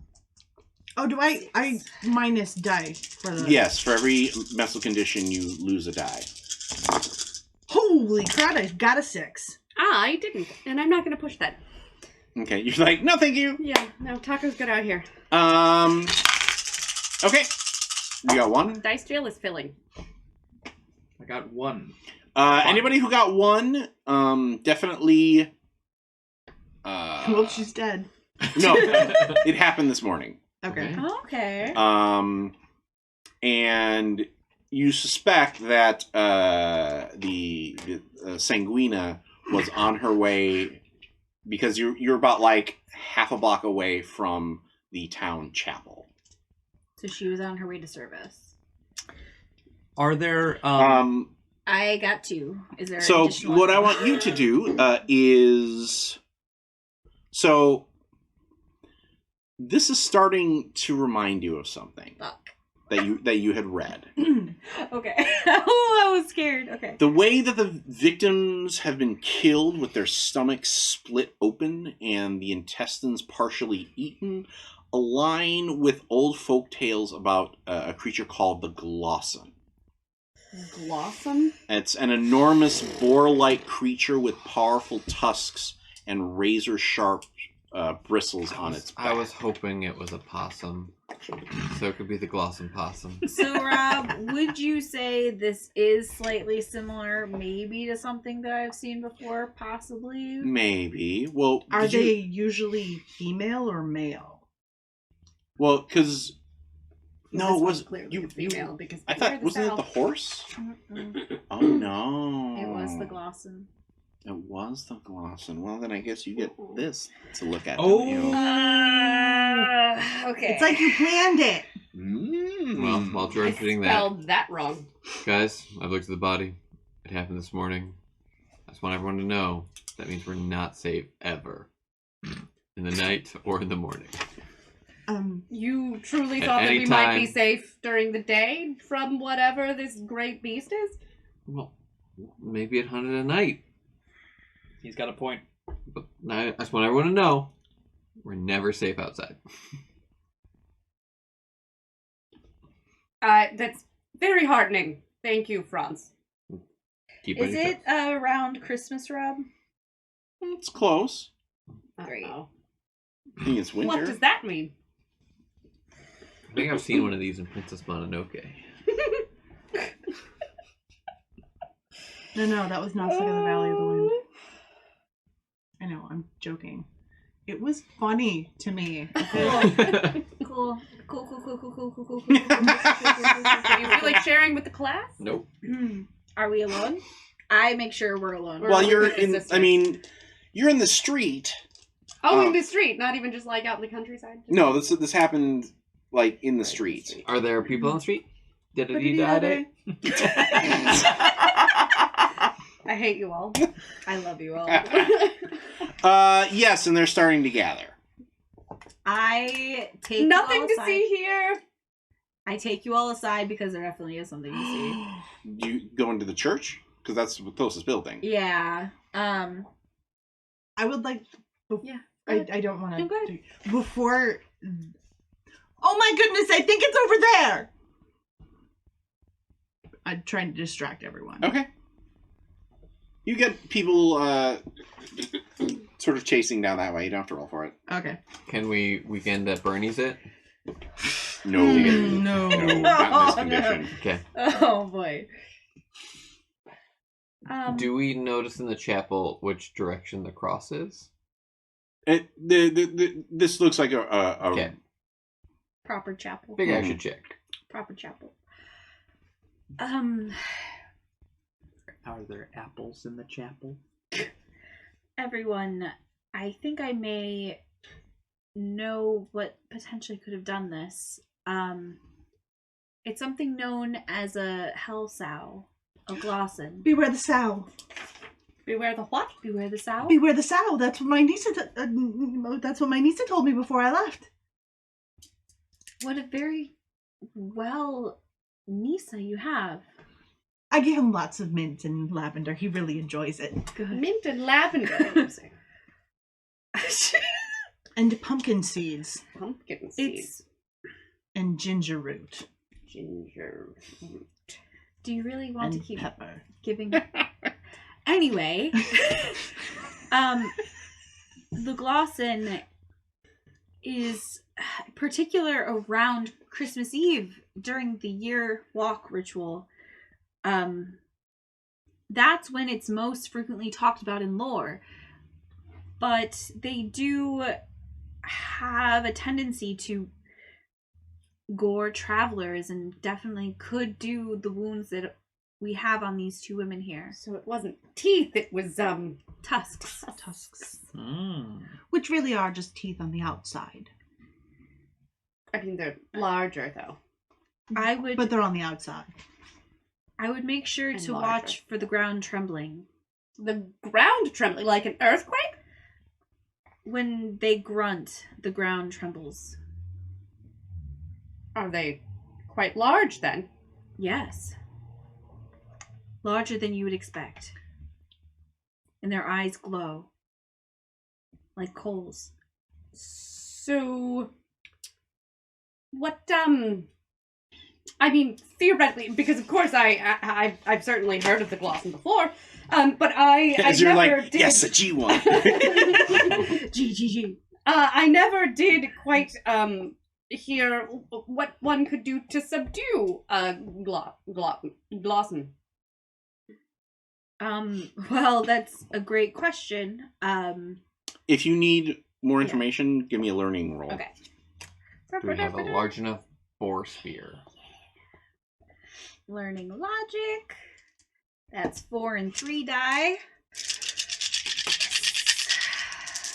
Oh, do I minus die for the... Yes, for every mental condition, you lose a die. Holy crap, I got a 6. I didn't, and I'm not going to push that. Okay, you're like, no, thank you. Yeah, no, Taco's good out here. Okay. You got one. Dice jail is filling. I got 1. Anybody who got one, definitely. Well, she's dead. No, it happened this morning. Okay. Okay. And you suspect that the Sanguina was on her way because you're about like half a block away from the town chapel. So she was on her way to service. Are there I got 2. Is there? So additional what I ones? want you to do is so this is starting to remind you of something Fuck. that you had read. Okay. Oh, I was scared. Okay. The way that the victims have been killed with their stomachs split open and the intestines partially eaten align with old folk tales about a creature called the Glosson. Glossom? It's an enormous boar-like creature with powerful tusks and razor-sharp bristles on its back. I was hoping it was a possum. So it could be the Glossom possum. So, Rob, would you say this is slightly similar, maybe to something that I've seen before, possibly? Maybe. Well, Are did they you- usually female or male? Well, because no, This it was one's clearly you? female because I they're thought the wasn't it South. the horse? Mm-mm. Oh no! It was the Glosson. It was the Glosson. Well, then I guess you get this to look at. Oh. don't you? Okay. It's like you planned it. Well, while George's reading that, Spelled that wrong. guys, I've looked at the body. It happened this morning. I just want everyone to know that means we're not safe ever. In the night or in the morning. You truly At thought that any we might be time. safe during the day from whatever this great beast is? Well, maybe it hunted at night. He's got a point. But I just want everyone to know we're never safe outside. That's very heartening. Thank you, Franz. Keep Is ready it around Christmas, Rob? It's close. Great. Uh-oh. I think it's winter. What does that mean? I think I've seen one of these in Princess Mononoke. No, that was Nausicaa of the Valley of the Wind. I know, I'm joking. It was funny to me. Cool. Do you feel like sharing with the class? Nope. Are we alone? I make sure we're alone. Or- Well, you're Is in. this I mean, you're in the street. Oh, Oh. in the street, not even just like out in the countryside? No, this happened like in the street. Are there people on the street? Did he die? I hate you all. I love you all. Yes, and they're starting to gather. I take you Nothing all to aside. see here. I take you all aside because there definitely is something to see. Do you go into the church? Because that's the closest building. Yeah. I would like... Yeah. I don't want No, go to... ahead. Before... Oh my goodness, I think it's over there! I'm trying to distract everyone. Okay. You get people sort of chasing down that way. You don't have to roll for it. Okay. Can we weekend at Bernie's it? No. No. No, not in this condition. Okay. Oh boy. Do we notice in the chapel which direction the cross is? This looks like a Okay. Proper chapel. Maybe I should check. Proper chapel. Are there apples in the chapel? Everyone, I think I may know what potentially could have done this. It's something known as a hell sow, a glossin. Beware the sow. Beware the what? Beware the sow. Beware the sow. That's what my niece. That's what my niece told me before I left. What a very well Nisa you have. I give him lots of mint and lavender. He really enjoys it. Good. Mint and lavender. And pumpkin seeds. Pumpkin seeds. It's. And ginger root. Ginger root. Do you really want And to keep pepper. giving? Anyway, the glossin is particular around Christmas Eve during the year walk ritual. That's when it's most frequently talked about in lore. But they do have a tendency to gore travelers and definitely could do the wounds that we have on these two women here. So it wasn't teeth, it was Tusks. Tusks. Mm. Which really are just teeth on the outside. I mean they're larger though. But they're on the outside. I would make sure And to larger. watch for the ground trembling. The ground trembling like an earthquake? When they grunt, the ground trembles. Are they quite large then? Yes. Larger than you would expect. And their eyes glow. Like coals. So what I mean theoretically, because of course I've certainly heard of the glossin before, but I You're never like, did. yes, a G1. GGG. I never did quite hear what one could do to subdue a glossin. Well, that's a great question. If you need more information, give me a learning roll. Okay. Do we have a large enough boar spear? Learning logic. That's 4 and 3 die.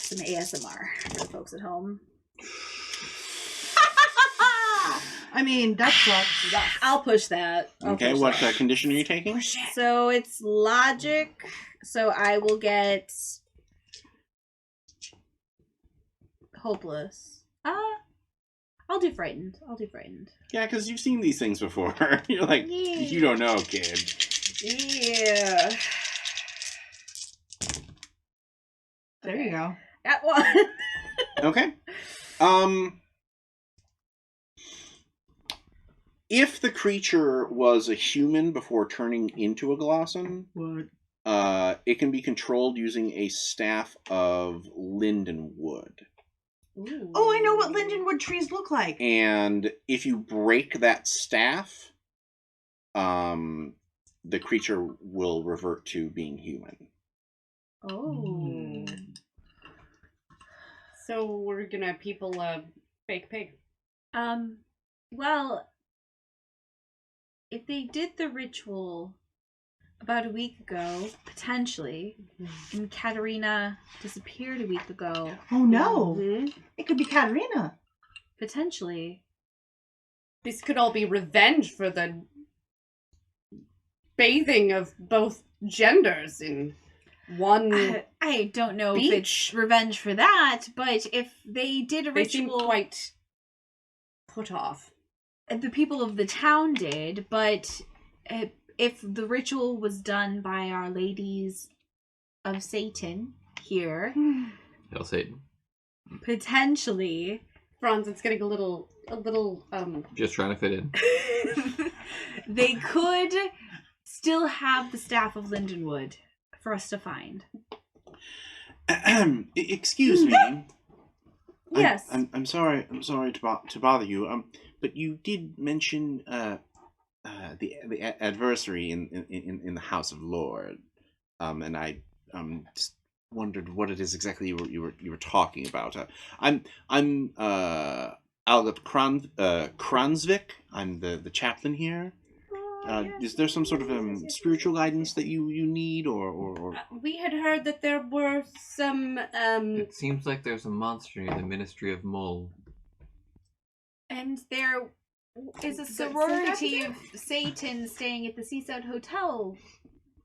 Some ASMR for the folks at home. I mean, that sucks. I'll push that. I'll Okay, push what that. condition are you taking? So it's logic. So I will get hopeless. I'll do frightened. Yeah, because you've seen these things before. You're like, Yeah. you don't know, kid. Yeah. There you go. That one. Okay. If the creature was a human before turning into a glossin, What? it can be controlled using a staff of linden wood. Ooh. Oh, I know what lindenwood trees look like. And if you break that staff, the creature will revert to being human. Oh. So we're gonna people a fake pig. Well, if they did the ritual about a week ago, potentially, and Katerina disappeared a week ago, Oh no. Mhm. It could be Katerina. potentially. This could all be revenge for the bathing of both genders in one. I don't know if Beach. it's revenge for that, but if they did a They seem ritual, quite put off. the people of the town did, but if the ritual was done by Our Ladies of Satan here, Hail Satan. potentially, Franz, it's getting a little Just trying to fit in. they could still have the staff of Lindenwood for us to find. Excuse me. Yes. I'm sorry. I'm sorry to bother you. But you did mention the adversary in the House of Lord. And I just wondered what it is exactly you were talking about. I'm Albert Kransvik. I'm the chaplain here. Yes. Is there some sort of spiritual guidance that you need, or... We had heard that there were some, It seems like there's a monster near the Ministry of Mole. And there is a So sorority of Satan staying at the Seaside Hotel.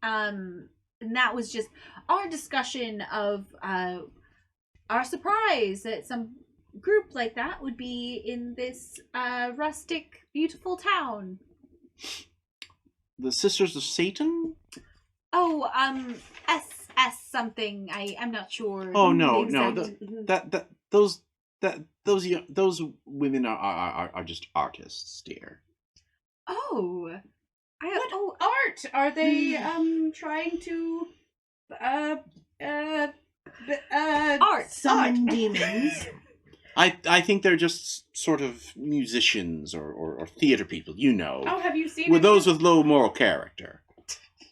And that was just our discussion of our surprise that some group like that would be in this rustic, beautiful town. The Sisters of Satan? Oh, SS something. I'm not sure. Oh no, the exact- those women are just artists, dear. Oh, what art are they trying to art. Summon demons. I think they're just sort of musicians or theater people, you know. Oh, have you seen With it? those with low moral character.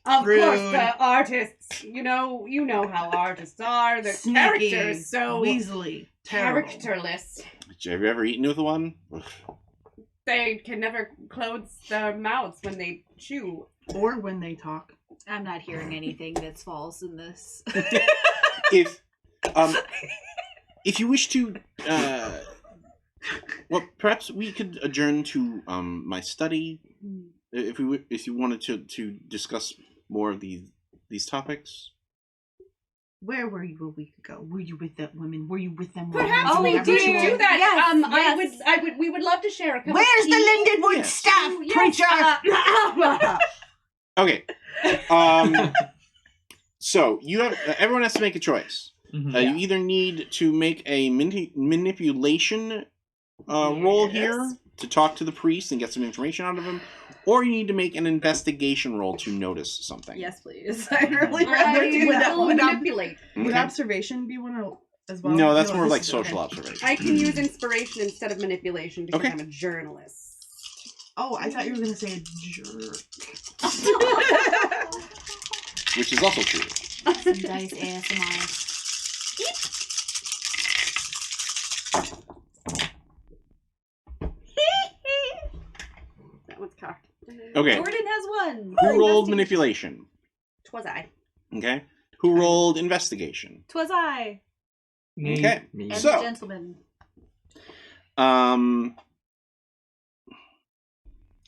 Of Rude. course, the artists. You know how artists are. They're Sneaky, characters, so Weasley. Terrible. characterless. Have you ever eaten with one? They can never close their mouths when they chew. Or when they talk. I'm not hearing anything that's false in this. If you wish to, well, perhaps we could adjourn to my study. If you wanted to discuss more of these topics. Where were you a week ago? Were you with that women? Were you with them? Perhaps we Were did you do that. Yes. We would love to share a couple. Where's the Lindenwood Yes. staff, preacher? Okay. So you have everyone has to make a choice. Mhm. You either need to make a manipulation roll here to talk to the priest and get some information out of him, or you need to make an investigation roll to notice something. Yes, please. I'd really I rather do that. will Would that- manipulate. Would Okay. observation be one as well? No, that's more this like is- social okay. observation. I can use inspiration instead of manipulation because Okay. I'm a journalist. Oh, I thought you were going to say a jerk. Which is also true. Some dice ASMR. That one's cocked. Okay. Jordan has one. Who rolled manipulation? Twas I. Okay. Who rolled investigation? 'Twas I. Me. Okay. Me. And So- the gentleman.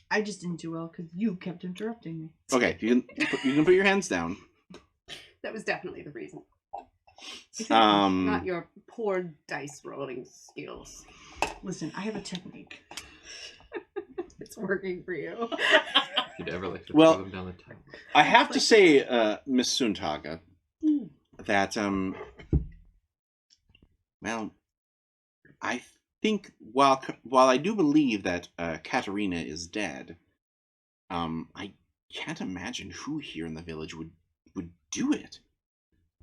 I just didn't do well because you kept interrupting me. Okay. You can put your hands down. That was definitely the reason. Mm. Not your poor dice rolling skills. Listen, I have a technique. It's working for you. If you'd ever like to Well- throw them down the tower. I have to say, Miss Suntaga, that well, I think while I do believe that Katerina is dead, I can't imagine who here in the village would do it.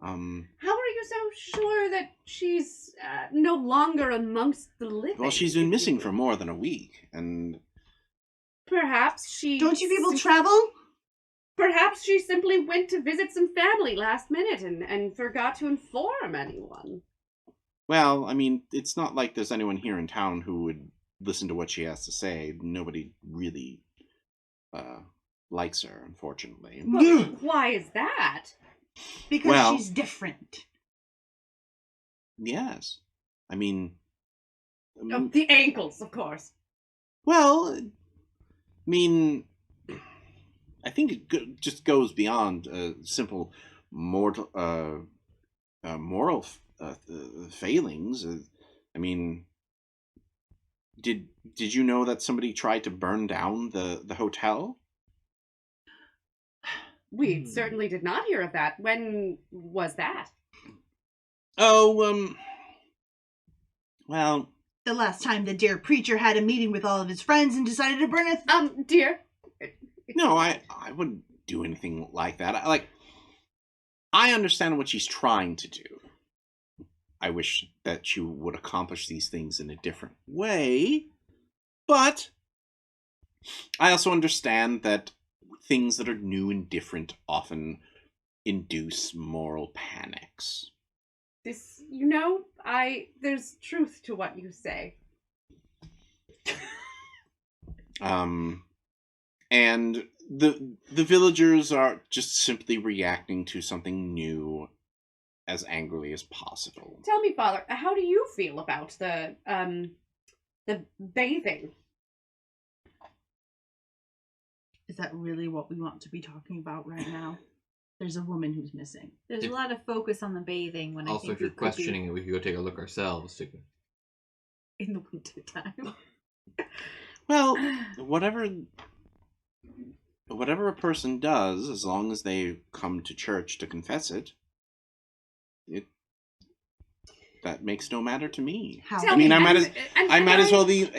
How are you so sure that she's no longer amongst the living? Well, she's been missing for more than a week, and Perhaps she. Don't you people travel? Perhaps she simply went to visit some family last minute and forgot to inform anyone. well, I mean, it's not like there's anyone here in town who would listen to what she has to say. Nobody really likes her, unfortunately. Well, why is that? Because Well- she's different. Yes, I mean, Oh, the ankles, of course. well, I mean, I think it just goes beyond simple moral failings. I mean, did you know that somebody tried to burn down the hotel? We certainly did not hear of that. When was that? Oh, well, The last time the dear preacher had a meeting with all of his friends and decided to burn a... Dear. no, I wouldn't do anything like that. I understand what she's trying to do. I wish that she would accomplish these things in a different way, but I also understand that things that are new and different often induce moral panics. This, there's truth to what you say. And the villagers are just simply reacting to something new as angrily as possible. Tell me, Father, how do you feel about the bathing? Is that really what we want to be talking about right now? There's a woman who's missing. There's a lot of focus on the bathing when I Also, think if you're we could be questioning it, we could go take a look ourselves. in the winter time. Well, whatever a person does, as long as they come to church to confess it, that makes no matter to me. How? I mean, I might as well. well be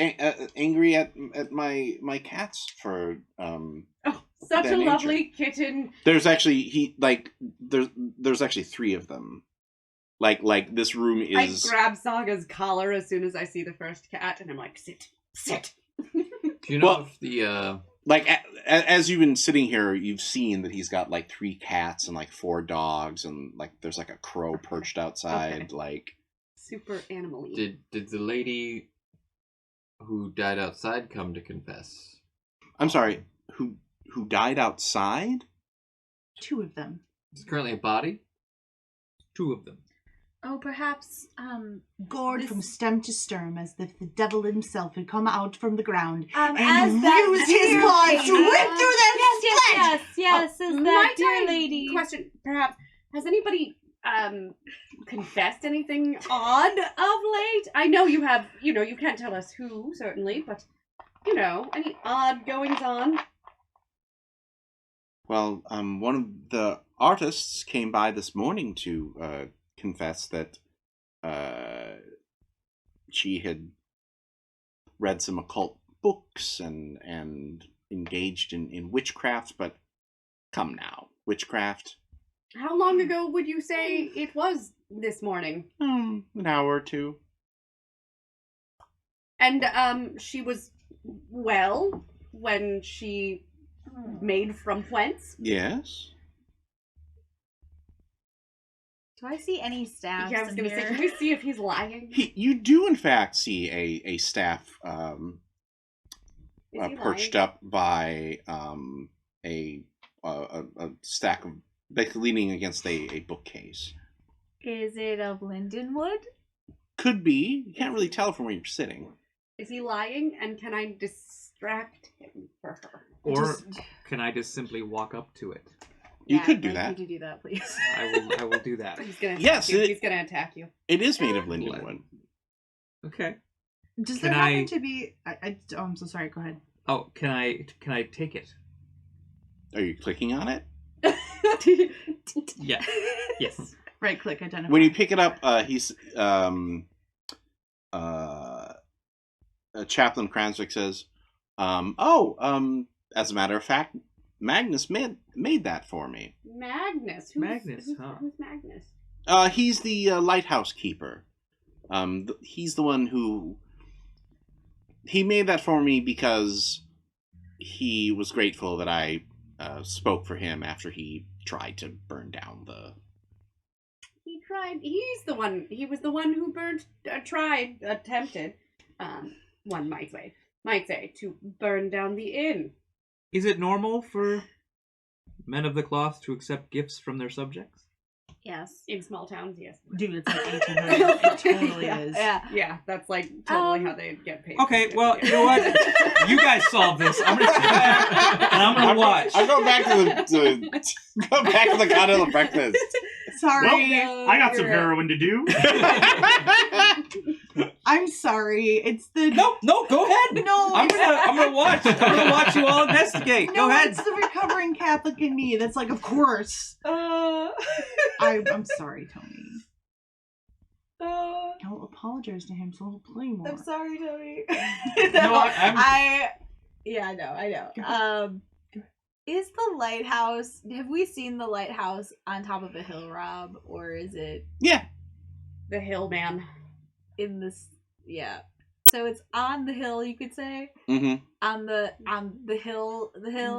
angry at my cats for Such their a nature. lovely kitten. There's actually there's actually 3 of them. Like this room I is. grab Saga's collar as soon as I see the first cat, and I'm like, sit. Do you know Well- if the Like as you've been sitting here, you've seen that he's got like 3 cats and like 4 dogs, and like there's like a crow perched outside. Okay. Like Super animal-y. did the lady who died outside come to confess? I'm sorry, who died outside? 2 of them. Is currently a body? 2 of them. Oh, perhaps, Gored This- from stem to stern as if the devil himself had come out from the ground as and that used his dear claws to lady- rip through their flesh! Yes, is that My dear tiny lady. Question, perhaps, has anybody confessed anything odd of late? I know you have, you can't tell us who, certainly, but, any odd goings on? Well, one of the artists came by this morning to confess that she had read some occult books and engaged in witchcraft, but come now, witchcraft? How long ago would you say it was this morning? An hour or 2. And, she was well when she made from whence? Yes. Do I see any staffs Yeah, I was in gonna say, here? can we see if he's lying? You do in fact see a staff Is he perched lying? up by a stack of, basically leaning against a bookcase. Is it of linden wood? Could be. You can't really tell from where you're sitting. Is he lying? And can I distract him for her? Or can I just simply walk up to it? You Yeah, could do I'd like that. you to do that, please. I will do that. He's gonna Yes, attack you. it- He's gonna attack you. It is made of lindenwood. Okay. Does Can there happen I- to be... I'm so sorry, go ahead. Oh, can I take it? Are you clicking on it? Yeah. Yes. Right click, identify. When you pick it up, he's Chaplain Cranswick says, as a matter of fact, Magnus made that for me. Magnus. Magnus, huh? Who's Magnus? He's the lighthouse keeper. He's the one who... He made that for me because he was grateful that I spoke for him after he tried to burn down the... He tried. He's the one. He was the one who attempted. One might say, to burn down the inn. Is it normal for men of the cloth to accept gifts from their subjects? Yes. In small towns, yes. Dude, it's like 1800. It totally Yeah, is. Yeah, that's like totally how they get paid. Okay, well, you know what? You guys solve this. I'm gonna sit back and I'm gonna watch. I go back to go back to the continental breakfast. Sorry. Well, I got some heroin to do. I'm sorry. It's the... No, go ahead. No, I'm gonna watch. I'm gonna watch you all investigate. No, Go ahead. it's the recovering Catholic in me. That's like, of course. I'm sorry, Tony. Don't apologize to him, so he'll play more. I'm sorry, Tony. No, I'm- Yeah, I know. Is the lighthouse, have we seen the lighthouse on top of a hill, Rob? Or is it Yeah. The hill man. in this, yeah. So it's on the hill, you could say? Mm-hmm. On the hill, The hill?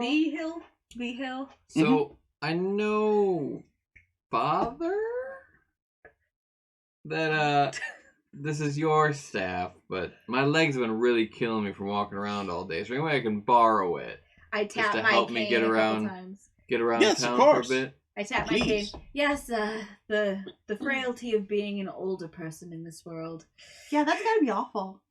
the hill. So I know, Father, that this is your staff, but my legs have been really killing me from walking around all day. So anyway, I can borrow it. I Just tap to my help me cane get a couple around. times. Get around Yes, of town for a course. bit. I tap my cane. Please. Yes, the frailty of being an older person in this world. Yeah, that's gotta be awful.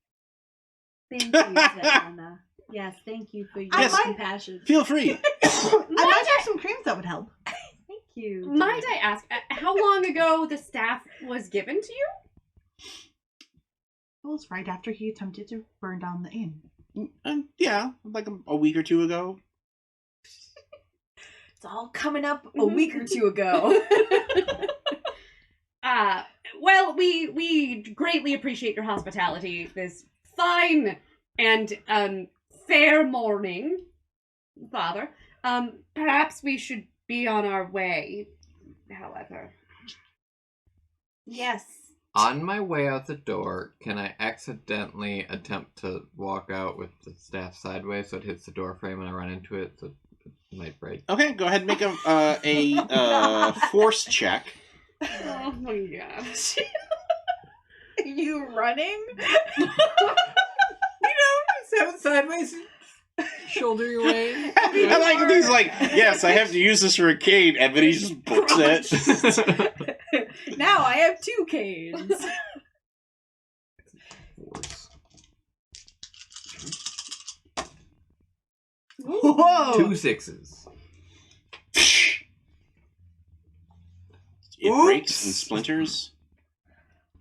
Thank you, Svetlana. Yes, thank you for your Yes. compassion. Feel free. I might have some creams that would help. Thank you. Might I ask, how long ago the staff was given to you? It was right after he attempted to burn down the inn. Yeah, like a week or two ago. It's all coming up a week or two ago. Well, we greatly appreciate your hospitality this fine and fair morning, Father. Perhaps we should be on our way, however. Yes. On my way out the door, can I accidentally attempt to walk out with the staff sideways so it hits the door frame and I run into it, so it might break? Okay, go ahead and make a force check. Oh my gosh. You running? Have it sideways, shoulder your way. I like he's like, yes, I have to use this for a cane, and then he just books it. Now I have 2 canes. Whoa! 2 6s. It breaks and splinters.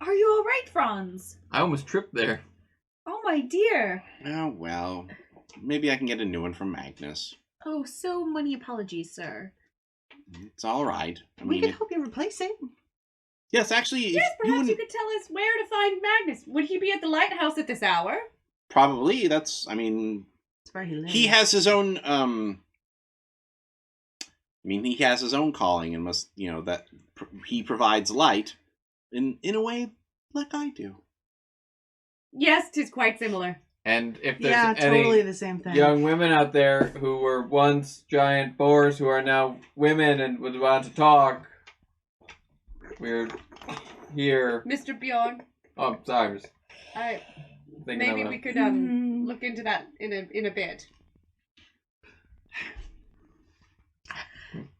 Are you alright, Franz? I almost tripped there. Oh my dear. Oh well, maybe I can get a new one from Magnus. Oh, so many apologies, sir. It's all right. I We mean, can help you replace it. yes, actually, Yes, if you perhaps you wouldn't- could tell us where to find Magnus. Would he be at the lighthouse at this hour? probably. That's. I mean, It's where he lives. he has his own. I mean, he has his own calling, and must that he provides light, in a way like I do. Yes, 'tis quite similar. And if there's Yeah, any totally the same thing. young women out there who were once giant boars who are now women and would want to talk, we're here. Mr. Bjorn, Oh, sorry. I'm just thinking maybe out we loud. could Mm. look into that in a bit.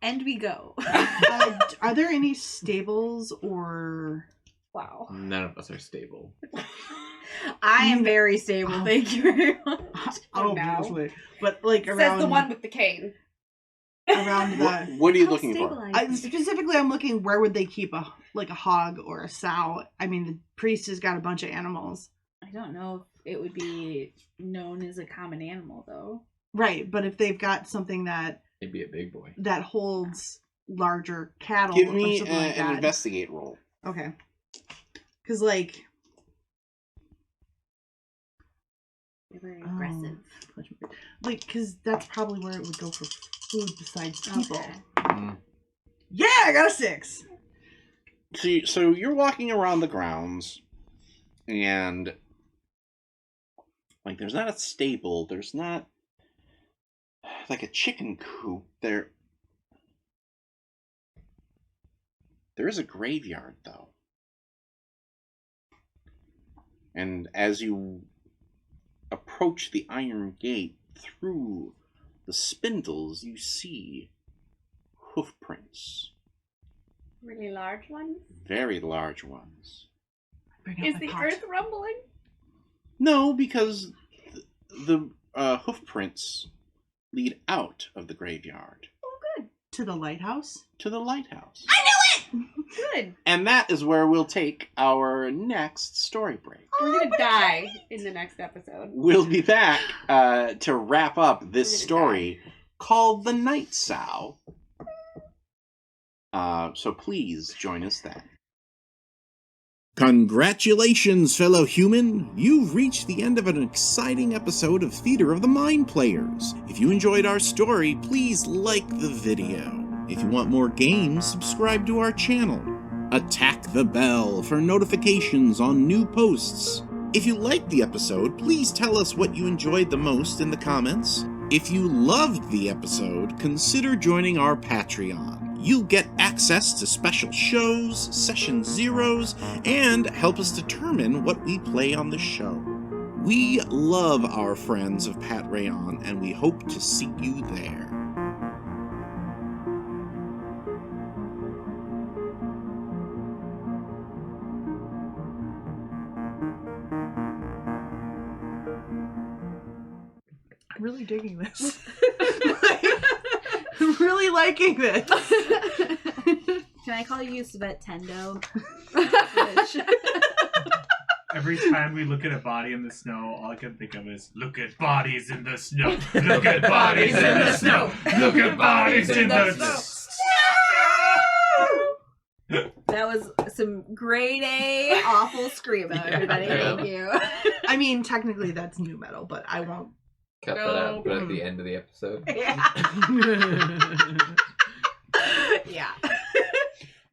And we go. Are there any stables or... Wow. None of us are stable. I am very stable, thank you very much. Oh, now. obviously. But like Says around the one with the cane. around What, the... what are you How looking for? stabilizing. Specifically, I'm looking where would they keep a hog or a sow. I mean, the priest has got a bunch of animals. I don't know if it would be known as a common animal, though. Right, but if they've got something that He'd be a big boy. holds larger cattle Give or me something like an that. investigate roll. Okay. Because, like... They're very Oh. aggressive. Like, because that's probably where it would go for food besides people. Okay. Mm. Yeah, I got a 6! So you're walking around the grounds, and like there's not a stable, there's not like a chicken coop. There is a graveyard though. And as you approach the iron gate, through the spindles you see hoof prints. Really large ones. Very large ones. Bring out Is my the pot. earth rumbling? No, because the hoof prints lead out of the graveyard To the lighthouse? to the lighthouse. Good. And that is where we'll take our next story break. We're gonna die in the next episode. We'll be back to wrap up this We're gonna story called The Night Sow. So please join us then. Congratulations, fellow human! You've reached the end of an exciting episode of Theater of the Mind Players. If you enjoyed our story, please like the video. If you want more games, subscribe to our channel. Attack the bell for notifications on new posts. If you liked the episode, please tell us what you enjoyed the most in the comments. If you loved the episode, consider joining our Patreon. You'll get access to special shows, session zeros, and help us determine what we play on the show. We love our friends of Pat Rayon, and we hope to see you there. I'm really digging this. I'm really liking this. Can I call you Svet Tendo? Every time we look at a body in the snow, all I can think of is, look at bodies in the snow. Look at bodies in the snow. Look at bodies in the snow. That was some grade A awful screamo, everybody. Thank you. I mean, technically that's new metal, but I won't. Cut that out, but at the end of the episode. Yeah. Yeah.